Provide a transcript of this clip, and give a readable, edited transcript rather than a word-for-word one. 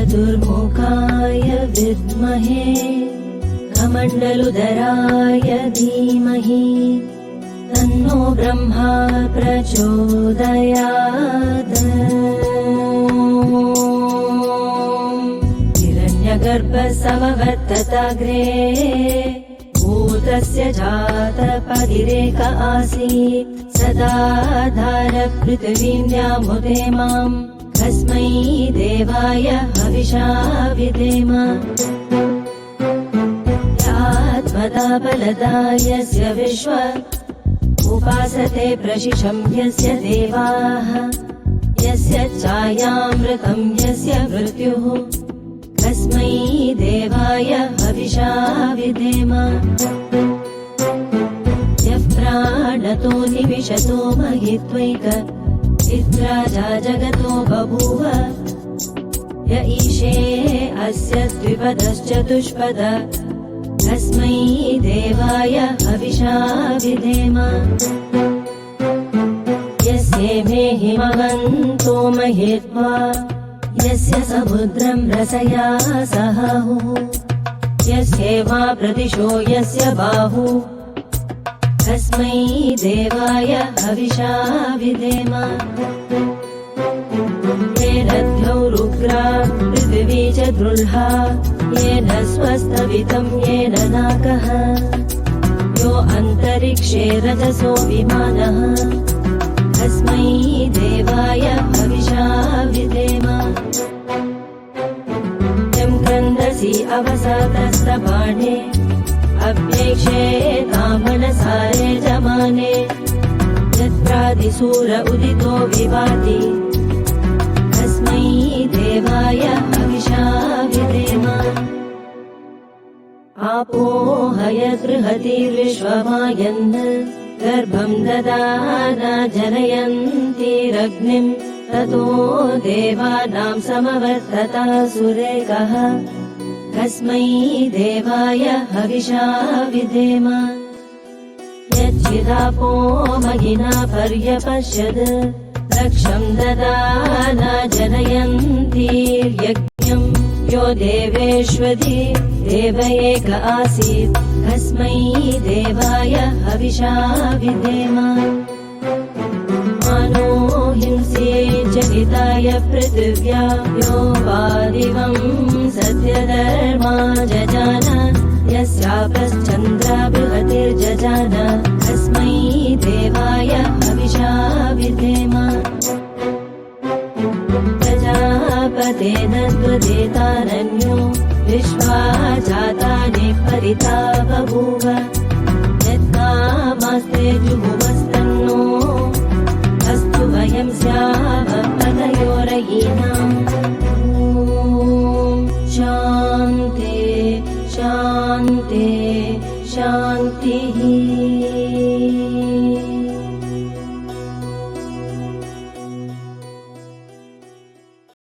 चतुर्मुखाय विद्महे कमण्डलुदराय धीमहि तन्नो ब्रह्मा प्रचोदयात्। हिरण्यगर्भसमवर्तताग्रे भूतस्य जातपतिरेक आसीत् सदा धारपृथिवीं व्यामुते माम् तस्मै देवाय हविषा विधेम। यात्मदा बलदा यस्य विश्व उपासते प्रशिशं यस्य देवाः यस्य छायामृतं यस्य मृत्युः तस्मै देवाय हविषा विधेम। यः प्राणतो निविशतो महित्वैक चित्राजा जगतो बभूव य ईशे अस्य द्विपदश्चतुष्पद तस्मै देवाय हविषा विधेम। यस्येमे हिमवन्तो महित्वा यस्य समुद्रं रसया सहाहुः यस्येवा प्रदिशो यस्य बाहु तस्मै देवाय हविषा विधेम। येन द्यौरुग्रा पृथिवी च दृढा येन स्वस्तवितं येन नाकः यो अन्तरिक्षे रजसो विमानः तस्मै देवाय हविषा विधेम। यं क्रन्दसि अवसादस्तबाणे अभ्यक्षेतां मनसारे जमाने यत्रादिसूर उदितो विभाति तस्मै देवाय हविषा विधेम। आपो हयद्बृहतिर्विश्वमायन् गर्भं ददाना जनयन्तीरग्निं ततो देवानां समवर्तता सुरेकः तस्मै देवाय हविषा विधेम। यच्चिदापो महिना पर्यपश्यद् रक्षं ददाना जनयन्तीर्यज्ञं यो देवेष्वधि देव एक आसीत् तस्मै देवाय हविषा विधेम। मानो हिंसे जगिताय पृथिव्या यो वादिवं सत्यधर्मा जजान यस्यापश्चन्द्रा बृहतिर्जजान तस्मै देवाय हविषा विधेम। प्रजापतेन त्वदेतारण्यो विश्वा जातानि परिता बभूव यत्कामास्ते जुहुवस्तन्नो अस्तु वयं स्याम पतयोरयिनाम्। शान्ति शान्ति शान्तिः।